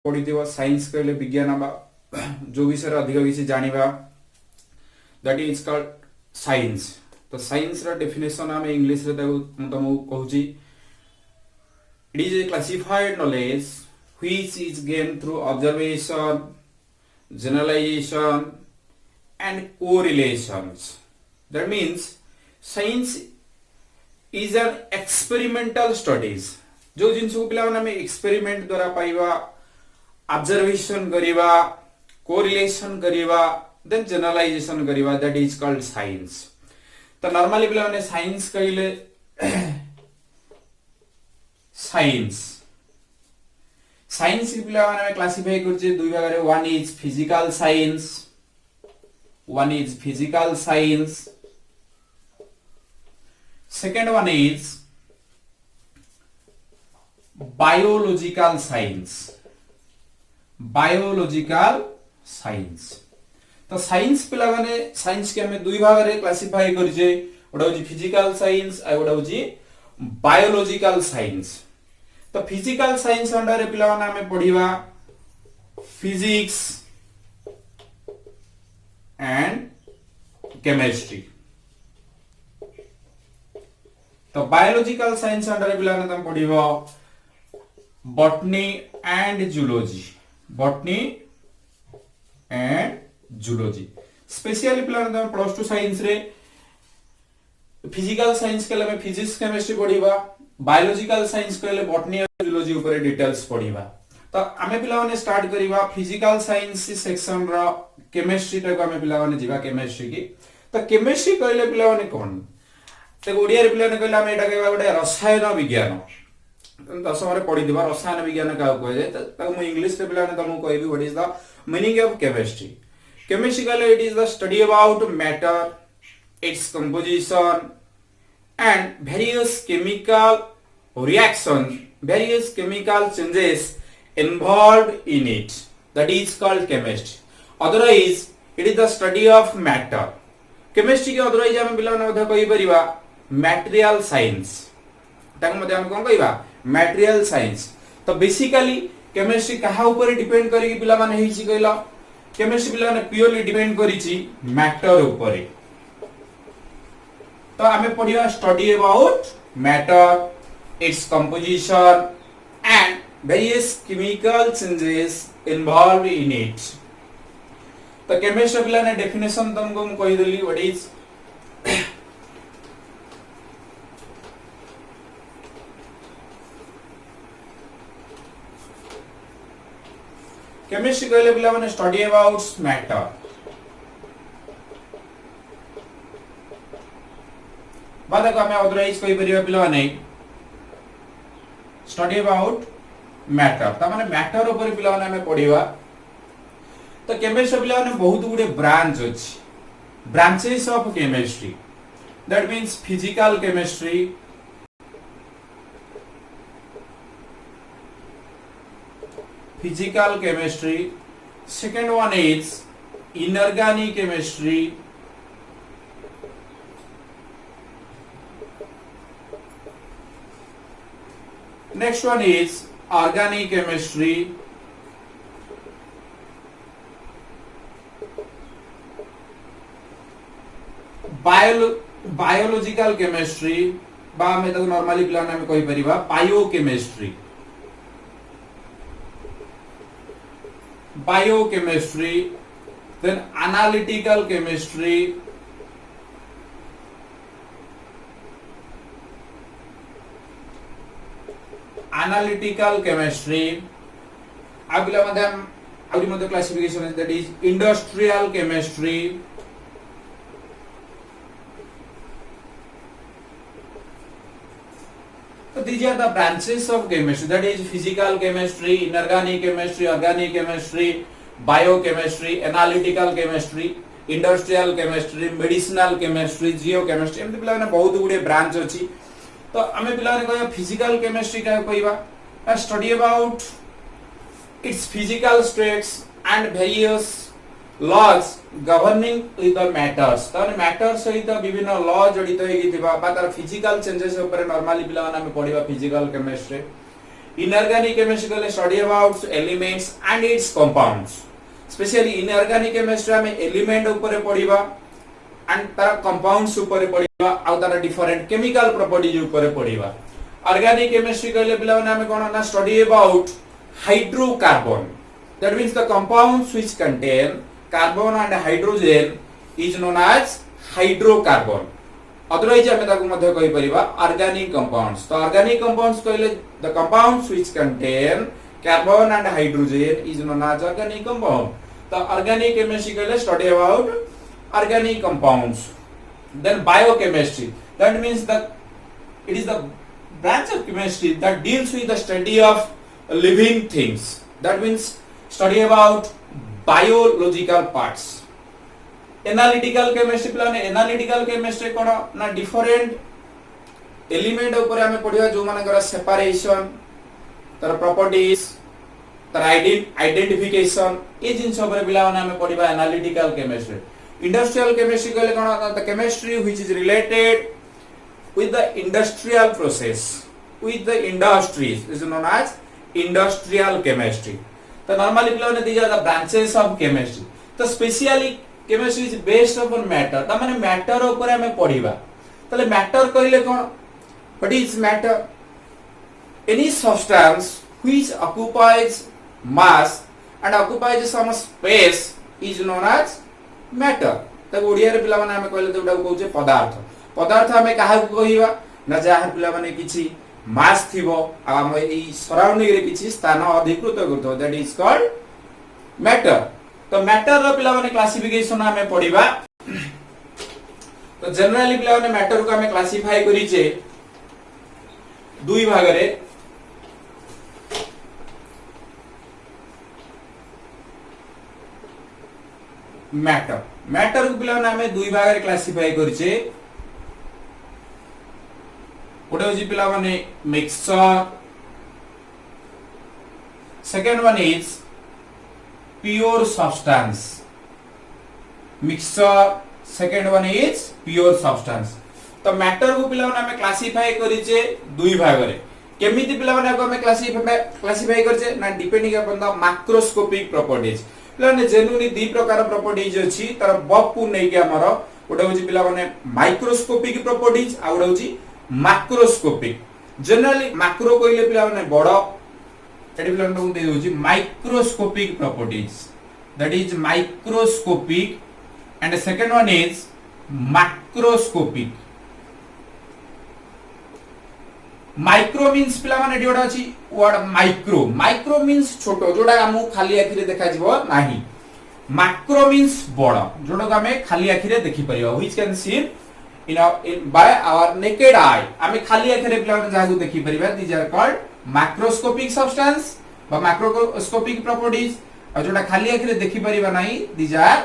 पढ़ी साइंस कहले विज्ञान बा जो विषय अधिक किसी जानिबा दैट इज कॉल्ड साइंस। तो साइंस रा डेफिनेशन आम इंग्लिश रे तुमको कहूची it is a classified knowledge which is gain through observation generalization and correlations. That means science is an experimental studies. जो जिनस को पिला में एक्सपेरिमेंट द्वारा पाइबा ऑब्जर्वेशन करिबा कोरिलेशन करिबा देन जनरलाइजेशन करिबा दैट इज कॉल्ड साइंस। तो नॉर्मली पिला माने साइंस कहले साइंस साइंस पिला माने क्लासिफाई करछे दुई भाग रे। One is physical science, one is physical science, second one is biological science, biological science। तो साइंस पिला माने साइंस के हमें दुई भाग रे क्लासिफाई करछे, ओडा होची फिजिकल साइंस आ ओडा होची बायोलॉजिकल साइंस। तो फिजिकल साइंस अंडर रे पिला माने हमें पढिबा फिजिक्स एंड केमिस्ट्री। तो बायोलॉजिकल साइंस अंडर पिला ने तुम पढिबो botany and zoology, botany and zoology. Specially पिला ने तुम प्लस 2 साइंस रे फिजिकल साइंस के लिए फिजिक्स केमिस्ट्री पढिबा, बायोलॉजिकल साइंस के लिए बॉटनी और जूलॉजी ऊपर डिटेल्स पढिबा। तो आमे पिला ने स्टार्ट करिबा फिजिकल साइंस सेक्शन रा केमिस्ट्री टा को आमे पिला ने जीवा केमिस्ट्री की। तो केमिस्ट्री कहले पिला ने कोन ते ओडिया रे पिला ने कहले आमे एटा कहबा गोटे रसायन विज्ञान। दशम रे पढि दिबा रसायन विज्ञान का कहै जे त मु इंग्लिश रे पिला ने तुमको कहबी what is the meaning of chemistry. Chemistry कहले it is the study about matter, its composition and various chemical reaction, various chemical changes involved in it, that is called chemistry. Otherwise it is the study of matter. chemistry के otherwise हम पिला ने मध्य कहि परिबा material science, ताक मध्य हम कोन कहिबा material science। तो basically chemistry कहा ऊपर डिपेंड करी कि पिला माने हिची कहला chemistry पिला ने प्योरली डिपेंड करिछि matter ऊपर। तो हमें पढिबा study about matter, its composition and various chemical changes involved in it। तो केमिस्ट्री पिला ने डेफिनेशन तुमको मैं कहि देली व्हाट इज केमिस्ट्री कहले पिला माने स्टडी अबाउट मैटर। बाद को हमें अदरवाइज कहि परिबा पिला माने स्टडी अबाउट मैटर। ता माने मैटर ऊपर पिला माने हमें पढिबा। तो केमिस्ट्री पिला माने बहुत गुडे ब्रांच अछि, branches of chemistry. That means physical chemistry, physical chemistry, second one is inorganic chemistry, next one is organic chemistry, biological chemistry बा में तो नॉर्मली पिला ने कहि परिबा biochemistry, biochemistry, then analytical chemistry, analytical chemistry। अगला मध्यम अगली मध्य classification is that is industrial chemistry, so these are the branches of chemistry, that is physical chemistry, inorganic chemistry, organic chemistry, biochemistry, analytical chemistry, industrial chemistry, medicinal chemistry, geochemistry। एमती पिला ने बहुत गुडे branch अछि। तो हमें पिला ने कहया फिजिकल केमिस्ट्री का कहबा study about its physical states and various laws governing with the matters. ताने मैटर सहित विभिन्न लॉ जडित होई थिबा बा तार फिजिकल चेंजेस ऊपर नॉर्मली पिला ने हमें पढिबा फिजिकल केमिस्ट्री। Inorganic chemistry कहले study about elements and its compounds. Especially inorganic chemistry में element ऊपर पढ़िबा and तार compounds ऊपर पढ़िबा आ तार different chemical properties ऊपर पढ़िबा. Organic chemistry कहले पिला माने हमें कोन ना study about hydrocarbon. That means the compounds which contain carbon and hydrogen is known as hydrocarbon. Otherwise हमें ताको मध्य कहि परिबा organic compounds. तो organic compounds कहले the compounds which contain carbon and hydrogen is known as organic compound. तो organic chemistry कहले study about organic compounds. Then biochemistry, that means that it is the branch of chemistry that deals with the study of living things. That means study about biological parts. Analytical chemistry plan analytical chemistry कोन ना different element ऊपर हमें पढ़िया जो मानकर separation तर properties तर identification ये जिन सब रे पिला हमें पढ़िबा analytical chemistry. Industrial chemistry कहले कोन the chemistry which is related with the industrial process, with the industries is known as industrial chemistry. तो normally पिला ने these are the branches of chemistry. तो specially chemistry is based upon matter. ता माने matter ऊपर हमें पढ़िबा. तले matter कहले कोन? What is matter? Any substance which occupies mass and occupies some space is known as matter. तो ओडिया रे पिला माने हमें कहले जोटा को कहउचे पदार्थ. पदार्थ हमें काहा को कहिबा ना जहा पिला माने किछि मास थिबो आ हम ई सराउंडिंग रे किछि स्थान अधिकृत करतो. That is called matter. तो मैटर रो पिला माने क्लासिफिकेशन हमें पढ़िबा. तो जनरली पिला माने मैटर को हमें क्लासिफाई करिचे दुई भाग रे. मैटर को पिला माने हमें दुई भाग रे क्लासिफाई करिचे. ओडे होजी पिला माने mixture. Second one is pure substance. Mixture, second one is pure substance. तो मैटर को पिला हमें क्लासिफाई करिचे दुई भाग रे. केमिति पिला को हमें क्लासिफाई करचे ना depending upon the macroscopic properties. पिला ने जेनुनी दी प्रकार प्रॉपर्टीज अछि तार बपु नै के हमर ओडा होची पिला माने माइक्रोस्कोपिक प्रॉपर्टीज आ ओडा होची मैक्रोस्कोपिक. जनरली मैक्रो कइले पिला माने बड़ microscopic properties, that is microscopic, and the second one is macroscopic. Micro means पिला माने जोडा अछि word micro means छोटो जोडा हमु खाली आखि रे देखा जिवो नाही. macro means बड़ जोडा को हमें खाली आखि रे देखि परियो, which can see by our naked eye. हमें खाली आखि रे पिला माने जागु देखि परिबा. These are called macroscopic substance बा macroscopic properties. और जोटा खाली आखि रे देखि परिबा नाही, these are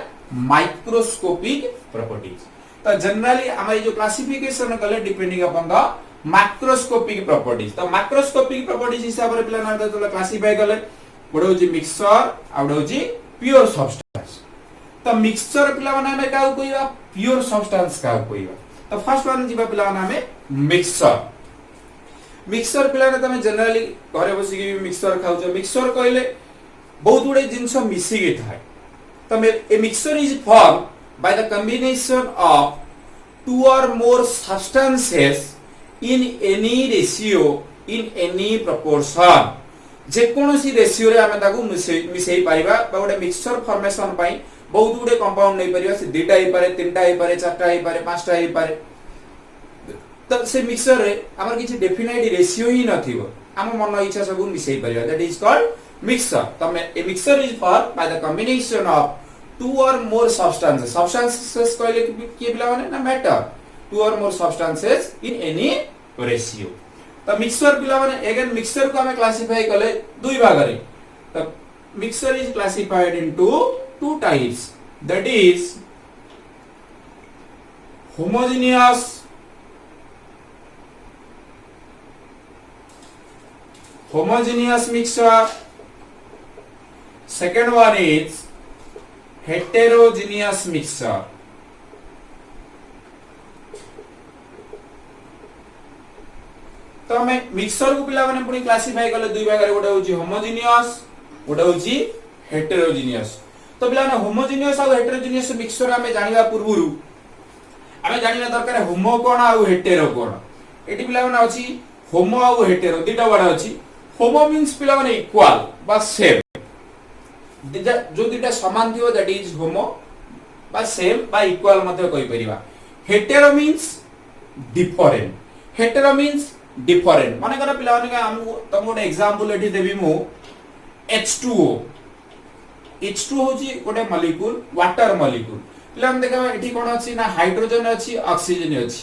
microscopic properties. तो जनरली हमारी जो क्लासिफिकेशन कले depending upon the macroscopic properties. तो मैक्रोस्कोपिक प्रॉपर्टीज हिसाब रे पिला ना तो क्लासिफाई कले बडो होची मिक्सचर आ बडो होची प्योर सब्सटेंस. तो मिक्सचर पिला माने हमें का कहइबा, प्योर सब्सटेंस का कहइबा. तो फर्स्ट वन जीवा पिला माने हमें मिक्सचर. मिक्सचर पिला ने तमे जनरली घरे बसी के मिक्सचर खाउ छ. मिक्सचर कहले बहुत गुडे जिंस मिसी के थाए. तमे a mixture is form by the combination of two or more substances in any ratio in any proportion. जे कोनोसी रेशियो रे हमें ताकू मिसेई पाइबा. बा गुडे मिक्सचर फॉर्मेशन पई बहुत गुडे कंपाउंड नै परिबा. से दुटा ही पारे, तीनटा ही पारे, चारटा ही पारे, पांचटा ही पारे. तो से मिक्सचर रे हमर किछि डेफिनाइट रेशियो ही नथिबो. हम मन इच्छा सब मिसेई परिबा. That is called mixture. तमे a mixture is form by the combination of two or more substances. Substances कहले कि बिला माने ना matter. To or more substances in any ratio. तो मिक्सचर बिला माने अगेन मिक्सचर को हमें क्लासिफाई करले दुई भाग रे. तो mixture is classified into two types. That is homogeneous mixture. Second one is heterogeneous mixture. तो तो हमें मिक्सचर को पिला माने पुनी क्लासिफाई करले दुई भाग रे गोटे होची होमोजेनियस गोटे होची हेटेरोजेनियस तो पिला माने होमोजेनियस और हेटेरोजेनियस मिक्सचर हमें जानिबा पूर्वरु हमें जानिबा दरकार होमो कोन आ हेटेरो कोन एटी पिला माने अछि होमो आ हेटेरो दुटा वर्ड अछि होमो मींस पिला माने इक्वल बा सेम जो दुटा समान थियो दैट इज होमो बा सेम बा इक्वल मध्ये कहि परिबा hetero means different hetero means different माने कर पिला माने हम तुम गोटे एग्जांपल एठी देबी मु H2O H2 होची गोटे मॉलिक्यूल वाटर मॉलिक्यूल पिला हम देखा एठी कोन अछि ना हाइड्रोजन अछि ऑक्सीजन अछि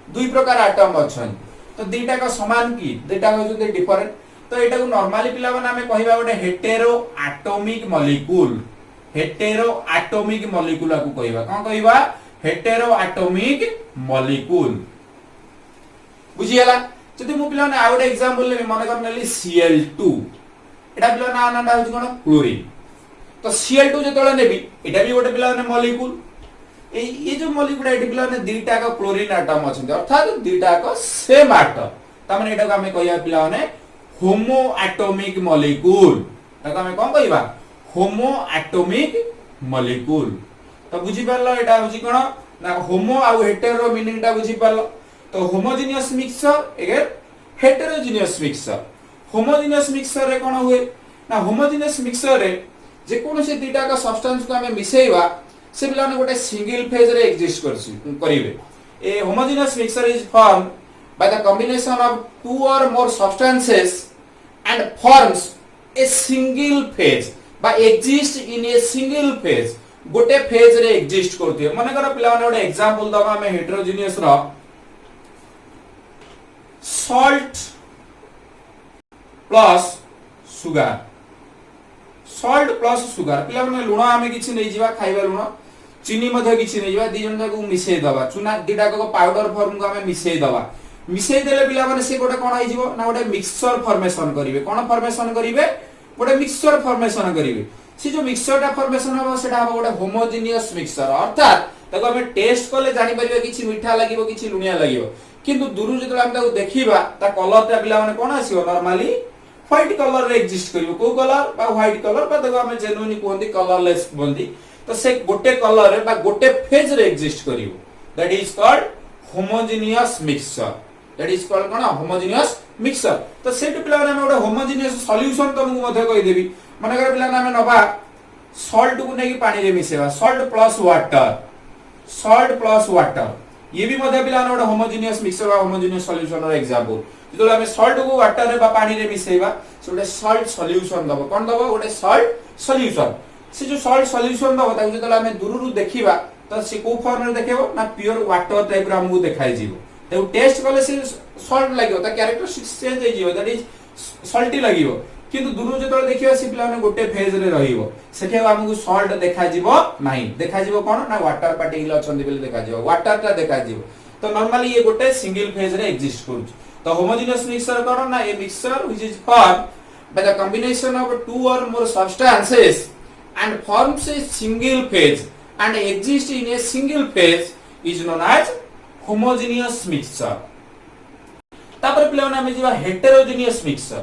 दुई प्रकार एटम अछन तो दुईटा का समान की दुईटा हो जो डिफरेंट तो एटा को नॉर्मली पिला माने हमें कहिबा गोटे हेटेरो एटॉमिक मॉलिक्यूल को कहिबा कोन कहिबा हेटेरो एटॉमिक मॉलिक्यूल बुझी हला जदि मु पिला ने आ गोटे एग्जांपल ले माने कर नेली Cl2 एटा पिला ना नाटा हो कोन क्लोरीन तो Cl2 जतले नेबी एटा भी गोटे पिला ने मॉलिक्यूल ये जो मॉलिक्यूल एटी पिला ने दुईटा का क्लोरीन एटम अछि अर्थात दुईटा का सेम एटम त माने एटा को हमें कहिया पिला ने होमो एटॉमिक मॉलिक्यूल ताको हमें कोन कहिबा होमो एटॉमिक मॉलिक्यूल तो बुझी परलो एटा होची कोन ना होमो आ हेटेरो मीनिंग टा बुझी परलो तो homogeneous mixture again heterogeneous mixture homogeneous mixture रे कोन हुए ना होमोजेनियस मिक्सचर रे जे कोन से दुईटा का सब्सटेंस को हमें मिसेइबा से बिला ने गोटे सिंगल फेज रे एग्जिस्ट करिवे a homogeneous mixture is form by the combination of two or more substances and forms a single phase by exist in a single phase गोटे फेज रे एग्जिस्ट करथि माने कर पिला माने गोटे एग्जांपल दबा हमें हेटेरोजेनियस रो सॉल्ट प्लस सुगर पिला माने लुण हमें किछि नै जिवा खाइबा लुण चीनी मध्ये किछि नै जिवा दी जन को मिसेइ दबा चुना दिटा को पाउडर फॉर्म को हमें मिसेइ दबा मिसेइ देले पिला माने से गोटे कोन आइ जिवो ना गोटे मिक्सचर फॉर्मेशन करिवे कोन फॉर्मेशन करिवे गोटे मिक्सचर फॉर्मेशन करिवे से जो मिक्सचर टा फॉर्मेशन हो सेटा हो गोटे होमोजेनियस मिक्सचर अर्थात ताको हमें टेस्ट करले जानि परिबे किछि मीठा लागिवो किछि लुनिया लागिवो किंतु दूरु जतले हम ताको देखिबा ता कलर टा पिला माने कोन आसीबो नॉर्मली व्हाइट कलर रे एग्जिस्ट करिवो को कलर बा व्हाइट कलर बा ताको हमें जेन्युइनली कोंदी कलरलेस बोलदी तो से गोटे कलर रे बा गोटे फेज रे एग्जिस्ट करिवो that is called homogeneous mixture that is called कोन होमोजेनियस मिक्सचर तो सेट पिला माने गोटे होमोजेनियस सॉल्यूशन तुमको मध्ये कहि देबी माने कर पिला नामे नबा सॉल्ट को नेकी पानी रे मिसेबा सॉल्ट प्लस वाटर ये भी मध्ये पिला गोटे होमोजेनियस मिक्सचर बा होमोजेनियस सॉल्यूशन रो एग्जांपल जतो हमें सॉल्ट को वाटर रे बा पानी रे मिसेबा से गोटे सॉल्ट सॉल्यूशन दबो कोन दबो गोटे सॉल्ट सॉल्यूशन से जो सॉल्ट सॉल्यूशन दबो ताकि जतो हमें दूरु देखिबा तो से को फॉर्म रे देखेबो ना प्योर वाटर टाइप रो हमहु देखाइ जिवो तो टेस्ट कले से सॉल्ट लागियो ता कैरेक्टरिस्टिक्स चेंज होई जिवो दैट इज सॉल्टी लागियो किंतु दूरु जतो देखिबा से पिला ने गोटे फेज रे रहिबो सेठे हमहु सॉल्ट देखा जिवो नाही देखा जिवो कोन ना वाटर पार्टिकल अछंदी बेले देखा जिवो वाटर ता देखा जिवो तो नॉर्मली ये गोटे सिंगल फेज रे एग्जिस्ट करू तो होमोजेनियस मिक्सचर कोन ना a mixture which is form by the combination of two or more substances and forms a single phase and exist in a single phase is known as homogeneous mixture तापर पिला माने हम जिवा heterogeneous mixture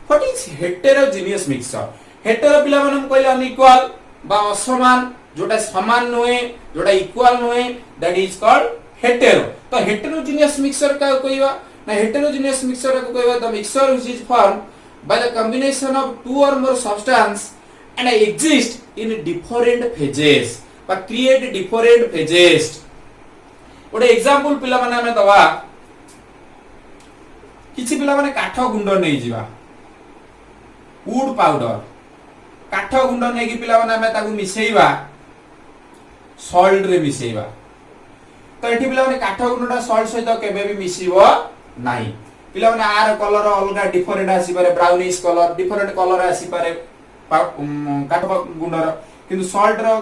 what is heterogeneous mixture hetero पिला माने हम कहले unequal बा असमान जोटा समान नोए जोटा इक्वल नोए दैट इज कॉल्ड hetero तो heterogeneous mixture का कहबा ना heterogeneous mixture को कहबा the mixture which is formed by the combination of two or more substance and exist in different phases but create different phases ओडे example पिला माने हमें दवा किछि पिला माने काठ गुंड नै जिवा वुड पाउडर काठ गुंड नै कि पिला माने हमें ताकू मिसेइबा सॉल्ट रे मिसेइबा तो एठी पिला माने काठ गुंडा सॉल्ट सहित केबे भी मिसिबो नाही पिला माने आर कलर अलगा डिफरेंट आसी पारे ब्राउनिश कलर डिफरेंट कलर आसी पारे काठ गुंडर किंतु सॉल्ट रो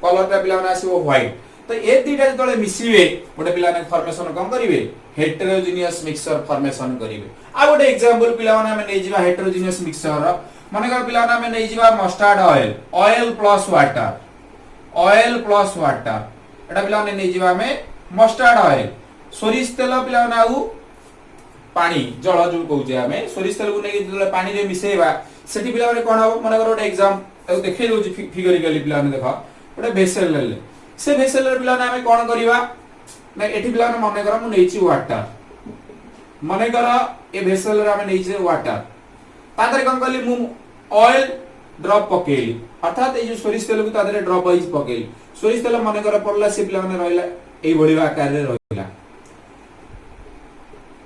कलर ता पिला माने आसीबो व्हाइट तो ए दुईटा जतले मिसिबे गोटे पिला ने फॉर्मेशन कम करिवे हेटेरोजेनियस मिक्सचर फॉर्मेशन करिवे आ गोटे एग्जांपल पिला माने हम नै जिवा हेटेरोजेनियस मिक्सचर माने कर पिला माने हम नै जिवा मस्टर्ड ऑयल प्लस वाटर एटा पिला माने नै जिवा हमें मस्टर्ड ऑयल सोरिस तेल पिला माने आउ पानी जल जो कहूचे आमे सोरिष तेल को नै जले पानी रे मिसेबा सेठी पिला माने कोन हो माने कर ओटे एग्जाम देखै दउ फिगरिकली पिला माने देखा ओटे भेसेल ले से भेसेल रे पिला आमे कोन करिवा ना एठी पिला माने मने कर मु नैची वाटर मने कर ए भेसेल रे आमे नैची वाटर तादरे कोन कली मु ऑयल ड्रॉप पकेली अर्थात ए जो सोरिष तेल को तादरे ड्रॉप वाइज पकेली सोरिष तेल मने कर पड़ला से पिला माने रहला एई बढी आकार रे रहला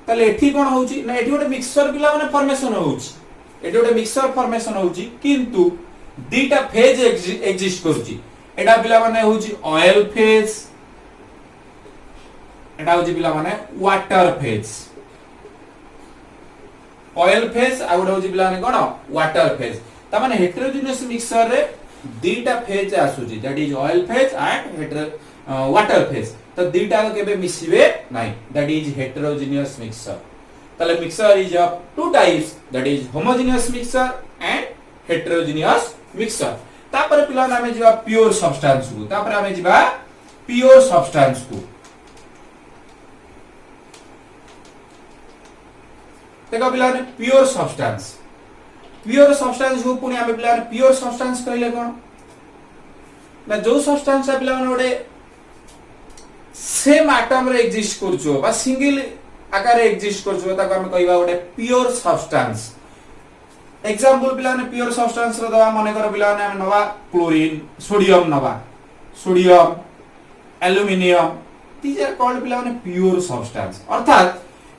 ताले एठी कोन होउची ना एठी गोटे मिक्सचर पिला माने फॉर्मेशन होउची एठी गोटे मिक्सचर फॉर्मेशन होउची किंतु दीटा फेज एग्जिस्ट करूची एटा पिला माने होउची ऑयल फेज एटा होउची पिला माने वाटर फेज ऑयल फेज आ गोटे होउची पिला माने कोन वाटर फेज ता माने हेटेरोजेनियस मिक्सचर रे दीटा फेज आसुची that is oil phase and water phase तो दीटा को केबे मिसिबे नाही दैट इज हेटेरोजेनियस मिक्सचर ताले mixture is of to types that is homogeneous mixture and heterogeneous mixture तापर पिला नामे जिबा प्योर सब्सटेंस को तापर आमे जिबा प्योर सब्सटेंस को देखो पिला ने प्योर सब्सटेंस को पुनी आमे पिला प्योर सब्सटेंस कहले कोन ना जो सब्सटेंस पिला ने ओडे सेम एटम रे एग्जिस्ट करछो बा सिंगल आकार रे एग्जिस्ट करछो ताको हम कहबा गोटे प्योर सब्सटेंस एग्जांपल पिला ने प्योर सब्सटेंस रो दवा माने कर पिला ने हम नवा chlorine sodium aluminium these are called पिला ने प्योर सब्सटेंस अर्थात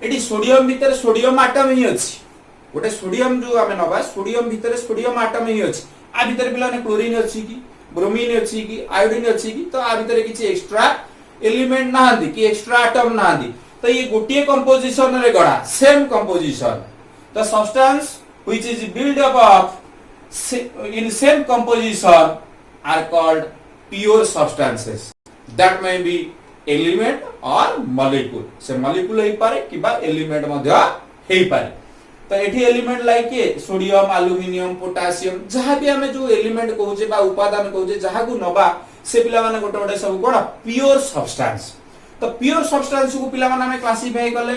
एटी सोडियम भीतर सोडियम एटम ही अछि गोटे सोडियम जो हम नवा सोडियम भीतर सोडियम एटम ही अछि आ भीतर पिला ने क्लोरीन अछि कि ब्रोमीन अछि कि आयोडीन अछि कि तो आ भीतर किछि एक्स्ट्रा एलिमेंट नांदी कि एक्स्ट्रा एटम नांदी तो ये गोटिए कंपोजिशन रे गड़ा same composition the substance which is build up of in same composition are called pure substances that may be element और मॉलिक्यूल से मॉलिक्यूल हे पारे किबा एलिमेंट मध्य हे पारे तो एठी एलिमेंट लाइक के सोडियम एल्युमिनियम पोटेशियम जहां भी हमें जो एलिमेंट कहूजे बा उपादान कहूजे जहां को नबा से पिला माने गोटे गोटे सब कोन प्योर सब्सटेंस तो प्योर सब्सटेंस को पिला माने हमें क्लासिफाई करले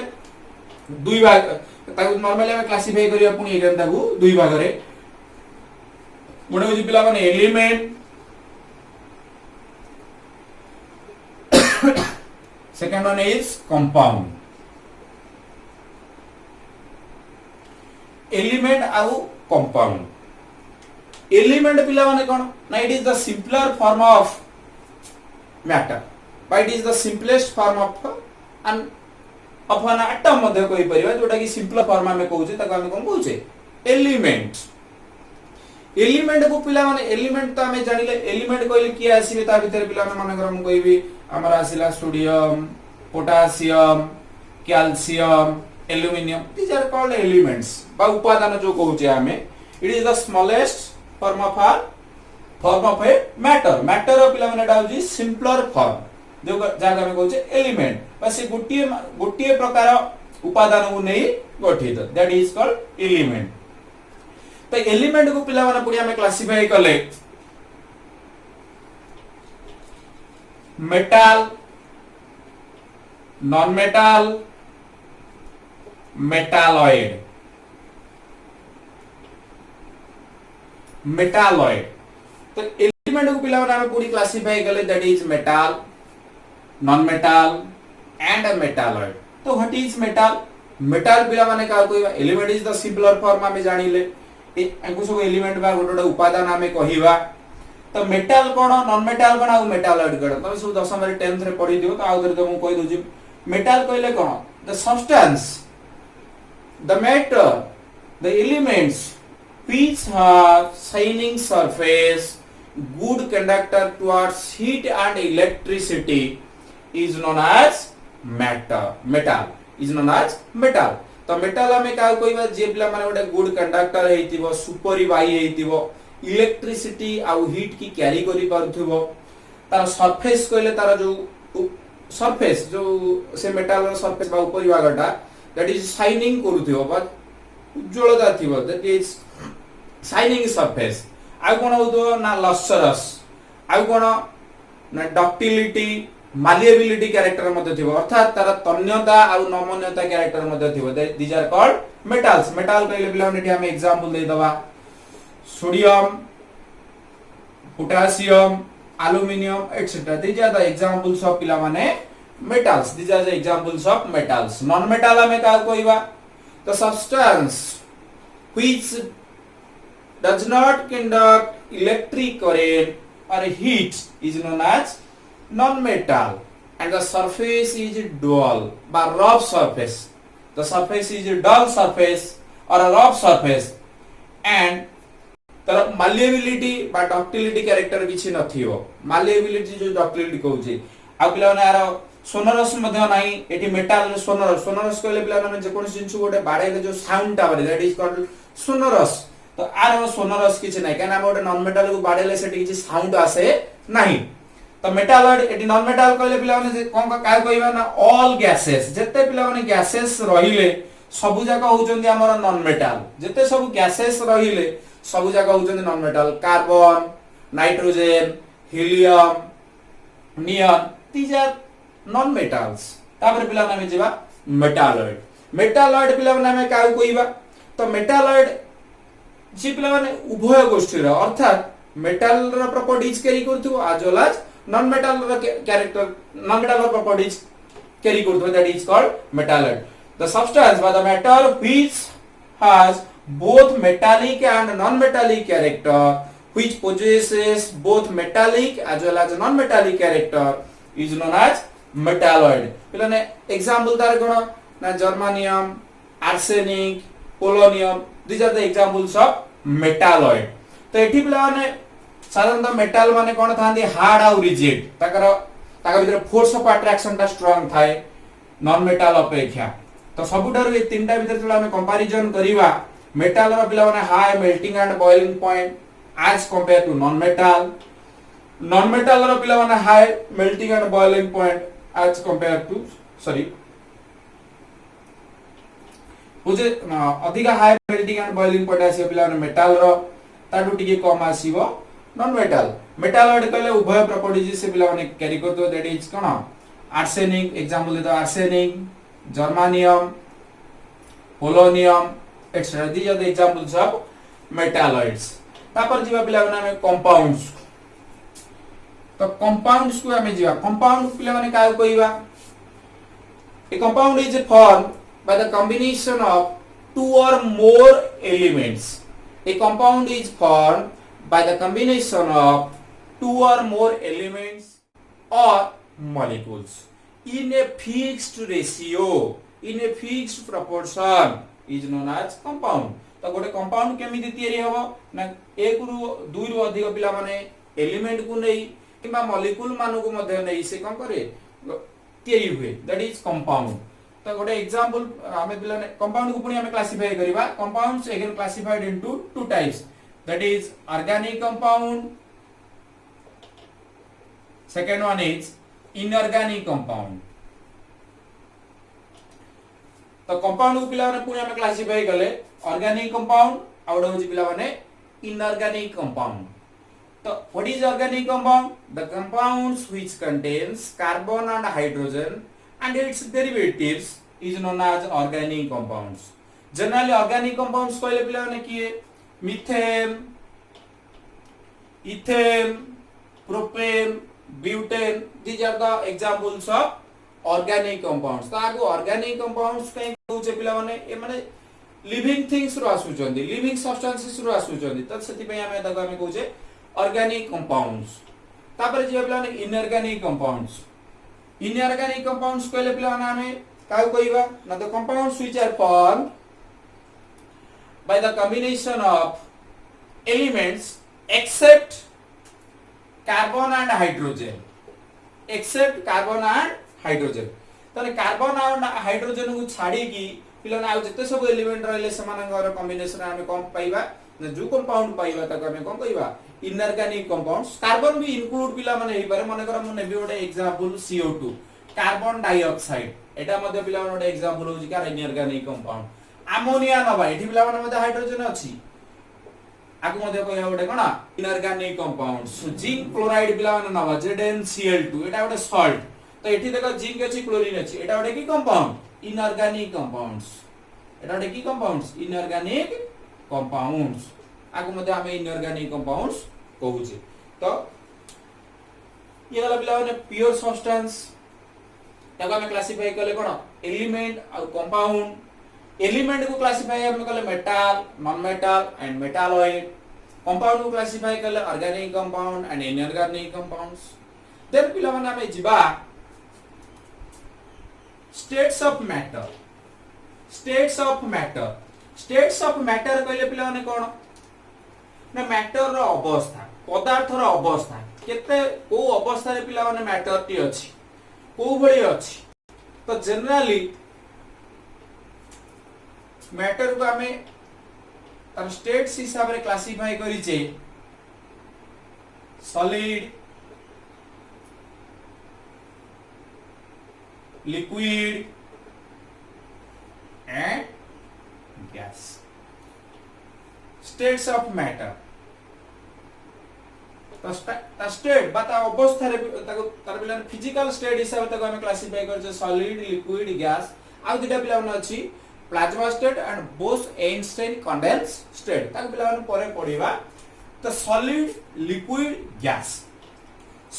दुई भाग ताको नॉर्मली हमें क्लासिफाई करिया पुनी एगन ताको दुई भाग रे गोटे होजी पिला माने element second one is compound element आउ कंपाउंड एलिमेंट पिला माने कोन ना it is the simpler form of matter but it is the simplest form of an atom मध्ये कोइ परिबा जोटा कि सिंपल फॉर्म में कहूचे ताको हम कोन कहूचे एलिमेंट एलिमेंट को पिला माने एलिमेंट तो हमें जानिले एलिमेंट कहले किया आसीबे ता भीतर पिला माने कर हम कहबी हमरा आसीला sodium potassium calcium aluminium these are called elements बा उपादान जो कहूचे हमें it is the smallest form of a matter पिला माने डाउजी सिंपलर फॉर्म जो जागा में कहूचे एलिमेंट बस से गोटिए प्रकार उपादान को नहीं गठित दैट इज कॉल्ड एलिमेंट तो एलिमेंट को पिला माने पुडी हमें क्लासिफाई करले मेटल नॉन मेटल मेटालॉइड तो एलिमेंट को पिला माने हमें पूरी क्लासिफाई करले that is metal non metal and a metalloid तो व्हाट इज मेटल पिला माने का कोइ element is the simpler form हमें जानिले एंकु सब एलिमेंट बा गोटे उपादान हमें कहिबा तो मेटल कोन नॉन मेटल कोन आ मेटालॉइड कोन तमे सब 10th रे 10th रे पढि दियो तो आउ तो मु कहि दोजी मेटल कहले कोन the substance the matter the elements which have shining surface good conductor towards heat and electricity is known as metal is known as metal तो मेटल हमें का कोइबा जे पिला माने गोटे गुड कंडक्टर हेतिबो सुपरवाई हेतिबो इलेक्ट्रिसिटी आ हीट की कैरी करि परथुबो तार सरफेस कहले तार जो सरफेस जो से मेटल रो सरफेस बा ऊपरी भागटा दैट इज शाइनिंग करूथिबो बा उज्जवलता थिबो दैट इज शाइनिंग सरफेस आ कोन होतो ना लस्टरस आ कोन ना डक्टिलिटी मालिएबिलिटी कैरेक्टर मध्ये थिबो अर्थात तार तन्यता आ नमन्यता कैरेक्टर मध्ये थिबो these are called metals metal कहले पिला ने हम एग्जांपल दे दबा sodium potassium aluminium etc these are the examples of पिला माने metals these are the examples of metals non metal में का कहबा the substance which does not conduct electric current or heat is known as non metal and the surface is dull by rough surface the surface is a dull surface or a rough surface and तर मालिएबिलिटी बा ductility character किछि नथियो मालिएबिलिटी जो ductility कहउछि आ पिला ने यार sonorous मध्ये नाही एठी मेटल सोनरस सोनरस कहले पिला ने जे कोन जिंसु गोटे बाडे जो sound tower that is called sonorous तो आर सोनरस किछि नाही काना गोटे नॉन मेटल को बाडेले सेठी किछि साउंड आसे नाही तो मेटालॉइड एठी नॉन मेटल कहले पिला ने जे कोन का कहबा ना ऑल गैसेस जत्ते पिला ने गैसेस रहिले सबु जाका होचंदी हमर नॉन मेटल जत्ते सब गैसेस रहिले सब जगह होचंदी non metal carbon nitrogen helium neon these are non metals तापर पिला नामे जेबा मेटालॉइड मेटालॉइड पिला नामे काउ कहिबा तो मेटालॉइड जे पिला माने उभय गोष्ठी रो अर्थात मेटल रो प्रॉपर्टीज कैरी करथु as well as non metal रो कैरेक्टर नॉन मेटल रो प्रॉपर्टीज कैरी करथु that is called metalloid the substance बा the matter which has both metallic and non-metallic character which possesses both metallic as well as non-metallic character is known as metalloid पिलाने example तार कोन ना germanium arsenic polonium these are the examples of metalloid तो एठी पिलाने साधारणतः metal माने कोन थांदी hard आ rigid ताका भीतर फोर्स ऑफ अट्रैक्शन ता स्ट्रांग थाए नॉन मेटल अपेक्षा तो सबुठारु ए तीनटा भीतर जला हमें कंपैरिजन करिवा मेटल रो पिला माने high melting and boiling point as compare to non metal रो पिला माने high melting and boiling point as compare to sorry बुझे अधिक high melting and boiling point आसी पिला माने मेटल रो ताडू टिके कम आसीबो नॉन मेटल मेटालॉइड कहले उभय प्रॉपर्टीज से पिला माने कैरी करतो दैट इज कोन आर्सेनिक एग्जांपल दे दो arsenic germanium polonium etc these are the examples of metalloids तापर जीवा पिला माने कंपाउंड्स तो कंपाउंड्स को हमें जीवा कंपाउंड पिला माने काय कहिबा a compound is formed by the combination of two or more elements a compound is formed by the combination of two or more elements or molecules in a fixed ratio in a fixed proportion is known as compound तो गोटे compound केमिति तयारी हबो ना एक रु दुई रु अधिक पिला माने एलिमेंट को नै किबा मॉलिक्यूल मानु को मध्ये नै से कोन करे तयारी हुए दैट इज कंपाउंड तो गोटे एग्जांपल हमें पिला ने कंपाउंड को पुनी हमें क्लासिफाई करिवा compounds again classified into two types that is organic compound second one is inorganic compound तो कंपाउंड को पिला ने पुनी हमें क्लासिफाई करले ऑर्गेनिक कंपाउंड आउट होची पिला माने इनऑर्गेनिक कंपाउंड तो what is organic compound the compounds which contains carbon and hydrogen and its derivatives is known as organic compounds generally organic compounds कहले पिला माने की methane ethane propane butane these are the examples of organic compounds तो आगो organic compounds कहीं कहउचे पिला माने ए माने लिविंग थिंग्स रो आसुचंदी लिविंग सब्सटेंसेस रो आसुचंदी त सेति पय हमें तक हमें कहउचे ऑर्गेनिक कंपाउंड्स तापर जे पिला माने इनऑर्गेनिक कंपाउंड्स कहले पिला माने हमें काउ कहिबा ना the compounds which are formed by the combination of elements except carbon and hydrogen except carbon and hydrogen तने कार्बन और हाइड्रोजन को छाडी की पिला ना जते सब एलिमेंट रहले समानंगर कॉम्बिनेशन हमें कम पाइबा न जो कंपाउंड पाइबा तक हमें कम कहिबा इनऑर्गेनिक कंपाउंड्स कार्बन भी इंक्लूड पिला माने हे पारे माने कर मु नेबी ओडे एग्जांपल CO2 कार्बन डाइऑक्साइड एटा मध्ये पिला माने ओडे एग्जांपल होजी का इनऑर्गेनिक कंपाउंड अमोनिया नबा एठी पिला माने मध्ये हाइड्रोजन अछि आगु मध्ये कहया ओडे कोना इनऑर्गेनिक कंपाउंड्स जिंक क्लोराइड पिला माने नबा ZnCl2 एटा ओडे सॉल्ट तो एठी देखो जिंक अछि क्लोरीन अछि एटा ओडे की कंपाउंड इनऑर्गेनिक कंपाउंड्स एटा ओडे की कंपाउंड्स इनऑर्गेनिक कंपाउंड्स आगु मध्ये हमें इनऑर्गेनिक कंपाउंड्स कहूचे तो ये वाला पिला ने प्योर सब्सटेंस ताको हमें क्लासिफाई करले कोन एलिमेंट और कंपाउंड एलिमेंट को क्लासिफाई हम करले metal non metal and metalloid compound को क्लासिफाई करले organic compound and inorganic compounds then पिला माने हमें जिबा states of matter states of matter कहले पिला माने कोन ना मैटर रो अवस्था पदार्थ रो अवस्था केते को अवस्था रे पिला माने मैटर टी अछि को भली अछि तो जनरली मैटर को हमें तार स्टेट्स हिसाब रे क्लासिफाई करी छे solid liquid and gas states of matter तो स्टेट बता अवस्था रे ताको तार बिला फिजिकल स्टेट हिसाब ताको हम क्लासिफाई कर छे सॉलिड लिक्विड गैस आ दुटा बिला अछि plasma state and boss Einstein condense state ताको बिला परे पढिबा तो सॉलिड लिक्विड गैस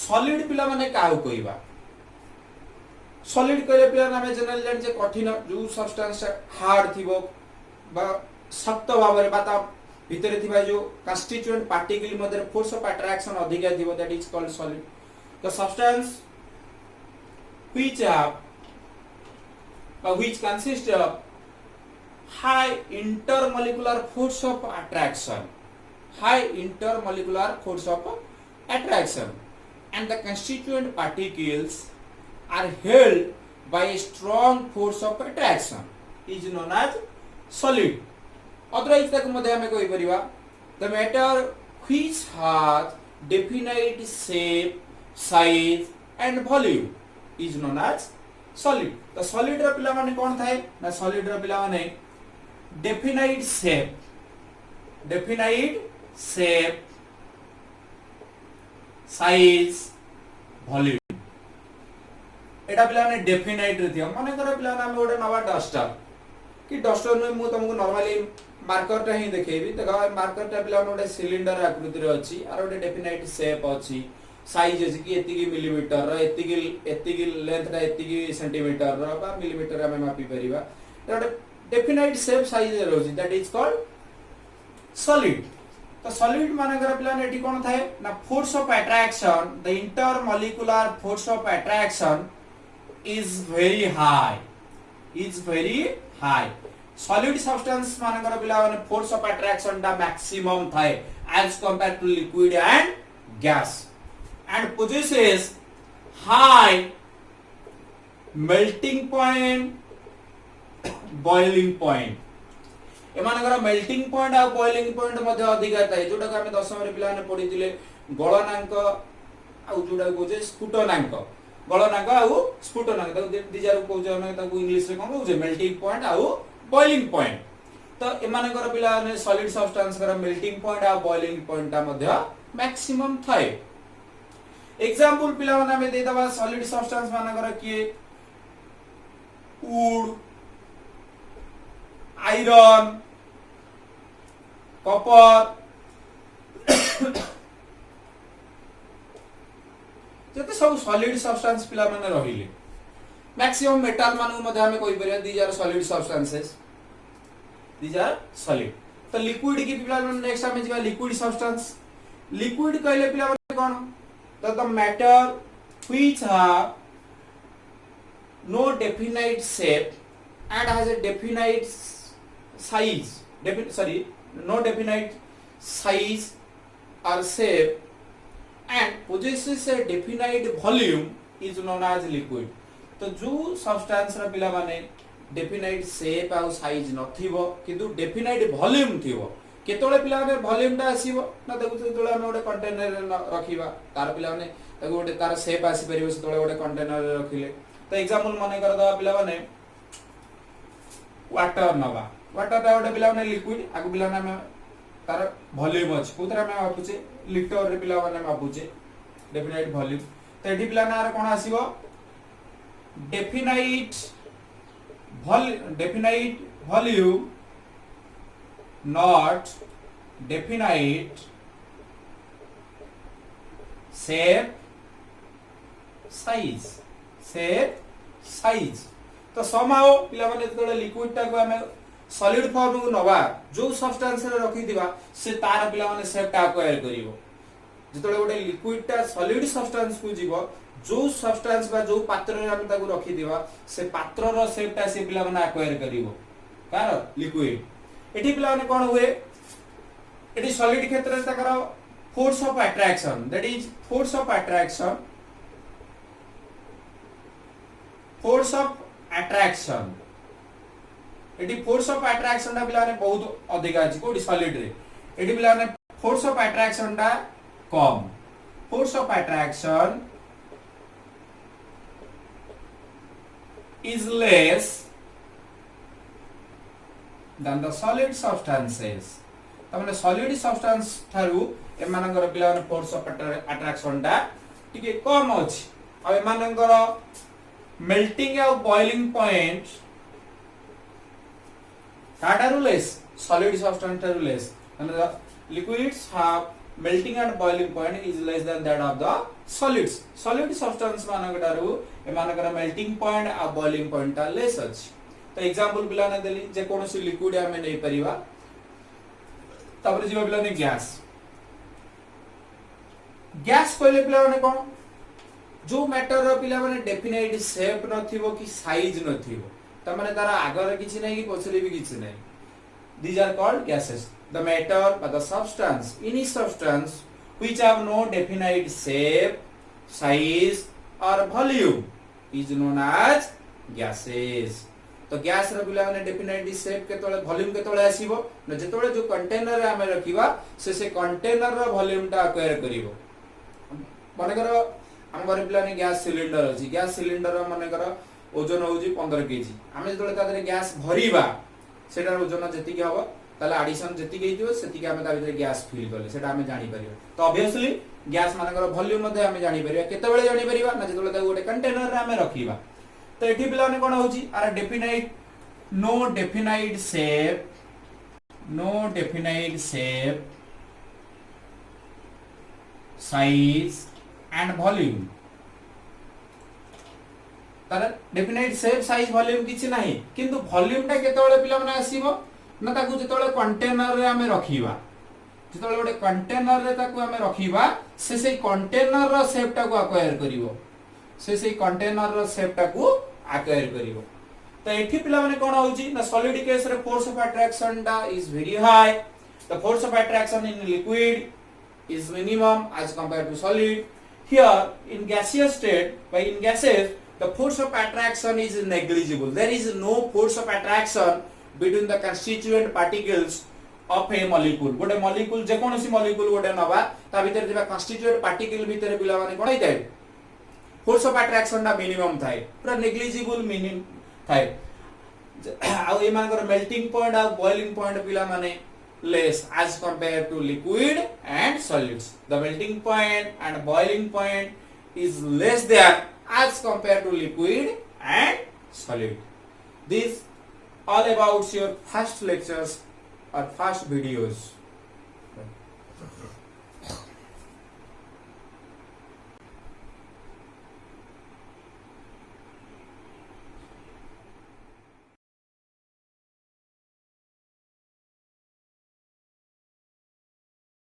सॉलिड पिला माने काउ कहिबा सॉलिड कहले पिला नामे जनरल जान जे कठिन जो सब्सटेंस हार्ड थिबो बा शक्त भाबरे बाता भितरे थिबा जो कंस्टिट्यूएंट पार्टिकल मध्ये फोर्स ऑफ अट्रैक्शन अधिक थिबो that is called solid the substance which consist of high intermolecular force of attraction and the constituent particles are held by a strong force of attraction is known as solid otherwise तक मध्ये हमें कोई परिवा the matter which has definite shape size and volume is known as solid तो solid ର पिला माने कोन थाए ना solid ର पिला माने definite shape size volume एटा पिला ने डेफिनाइट रे थिया माने कर पिला ना ओडे नवा डस्टर कि डस्टर नै मु तुमको नॉर्मली मार्कर टा ही देखेबी देखा मार्कर टा पिला ओडे सिलिंडर आकृति रे अछि आर ओडे डेफिनाइट शेप अछि साइज अछि कि एतिकी मिलीमीटर रो एतिकी लेंथ रा एतिकी सेंटीमीटर रो बा मिलीमीटर में मापी परिबा ओडे डेफिनाइट शेप साइज रे अछि दैट इज कॉल्ड सॉलिड तो सॉलिड माने कर पिला ने एटी कोन थाए ना force of attraction the intermolecular force of attraction is very high solid substance मानकर पिला माने force of attraction दा maximum थाए as compared to liquid and gas and possesses high melting point boiling point एमानकर melting point आ boiling point मध्ये अधिक थाए जोटा के हम 10 रे पिला ने पढितिले गळनांक आ जोटा को जे स्फुटनांक गळनांक आ स्फुटनांक त दिजार को जे हम ताको इंग्लिश रे कोन जे मेल्टिंग पॉइंट आ बॉइलिंग पॉइंट तो एमानकर पिला ने सॉलिड सब्सटेंस कर मेल्टिंग पॉइंट आ बॉइलिंग पॉइंट आ मध्ये मैक्सिमम थाए एग्जांपल पिला माने हम दे दबा सॉलिड सब्सटेंस मानकर के वुड आयरन कॉपर जते सब सॉलिड सब्सटेंस पिला माने रहिले मैक्सिमम मेटल मानु मध्ये हमें कोई परिया these are solid substances these are solid तो लिक्विड की पिला माने नेक्स्ट हमें जिबा लिक्विड सब्सटेंस लिक्विड कहले पिला माने कोन तो the matter which have no definite shape and has a definite size no definite size or shape and possesses a definite volume is known as liquid तो जो substance रा पिला माने definite shape और size नथिबो किंतु definite volume थिबो केतोले पिला माने volume टा आसीबो ना देखु तोले हम ओडे कंटेनर रे रखिबा तार पिला माने ताको ओडे तार shape आसी परिबो से तोले ओडे कंटेनर रे रखिले तो एग्जांपल माने कर दवा पिला माने वाटर नवा वाटर टा ओडे पिला माने लिक्विड आगु पिला माने तार वॉल्यूम अछि कोतरा में मापुचे लिटर रे पिला माने मापुचे डेफिनेट वॉल्यूम तो एडी पिला ना कोन आसीबो definite definite volume, not definite shape size, shape size। तो somehow पिला माने जेतले लिक्विड टा को हमें सॉलिड फॉर्म को नवा जो सब्सटेंस रे रखी दिबा से तार पिला माने शेप टा एक्वायर करिवो। जेतले गोटे लिक्विड टा सॉलिड सब्सटेंस को जीवो जो सब्सटेंस बा जो पात्र रे हम ताको रखी दिबा से पात्र रो शेप टा से पिला माने एक्वायर करिवो कार लिक्विड। एठी पिला माने कोन हुए एठी सॉलिड क्षेत्र रे ताकर force of attraction, that is force of attraction, force of attraction. एटी फोर्स ऑफ अट्रैक्शन टा पिला ने बहुत अधिक अछि कोडी सॉलिड रे। एटी पिला ने फोर्स ऑफ अट्रैक्शन टा कम, force of attraction is less than the solid substances। तमने सॉलिड सब्सटेंस थारु एमानकर पिला ने फोर्स ऑफ अट्रैक्शन टा टिके कम अछि। आ एमानकर मेल्टिंग और बॉइलिंग पॉइंट काटारु लेस, सॉलिड सब्सटेंस टारु less, and the liquids have melting and boiling point is less than that of the solids। solid substance मानकटारु एमानकर मेल्टिंग पॉइंट आ बॉइलिंग पॉइंट टा लेस अछि। तो एग्जांपल पिला ने देली जे कोनोसी लिक्विड हमें नै परिबा तबरे जीवा पिला ने गैस। गैस कहले पिला ने कोन जो मैटर रो पिला माने डेफिनेट शेप नथिबो कि साइज नथिबो त माने तारा आगर किछि नै कि पछले भी किछि नै। these are called gases। the matter or the substance, any substance which have no definite shape, size or volume is known as gases। तो गैस रो पिला माने डेफिनेट शेप के तळे वॉल्यूम के तळे आसीबो न जेतळे जो कंटेनर रे हमें रखिबा से कंटेनर रो वॉल्यूम टा एक्वायर करिवो। माने करो हम घर पिला ने गैस सिलिंडर अछि, गैस सिलिंडर माने करो ओजन होउची 15 केजी। हमें जेतळे तादरे गैस भरिबा सेटार ओजन जति के हबो ताले एडिशन जति के हितबो सेति के हमें ता भीतर गैस फिल करले सेटा हमें जानि परिबो। तो ऑब्वियसली गैस माने करो वॉल्यूम मध्ये हमें जानि परिबा केते बेले जानि परिबा ना जेतळे ता गोटे कंटेनर रे हमें रखिबा। तो एठी पिला ने कोन होउची are definite no definite shape, no definite shape, size and volume. तार डेफिनाइट शेप, साइज, वॉल्यूम किछि नाही किंतु वॉल्यूम टा केतेबेले पिला माने आसीबो ना ताकू जेतेबेले कंटेनर रे हमें रखिबा जेतेबेले गोटे कंटेनर रे ताकू हमें रखिबा से कंटेनर रो शेप टा को एक्वायर करिवो, से कंटेनर रो शेप टा को एक्वायर करिवो। तो एठी पिला माने कोन होउची ना सॉलिड केस रे फोर्स ऑफ अट्रैक्शन टा is very high. The force of attraction in liquid is minimum as compared to solid। Here in gaseous state, by in gases the force of attraction is negligible। there is no force of attraction between the constituent particles of a molecule। गोटे molecule जे कोनोसी molecule गोटे नबा ता भीतर जेबा constituent particle भीतर पिला माने कोन होइतै force of attraction टा minimum थाए पूरा negligible minimum थाए। आ ए मानकर melting point आ boiling point पिला माने less as compared to liquid and solids। the melting point and boiling point is less there as compared to liquid and solid। this all about your first lectures or first videos।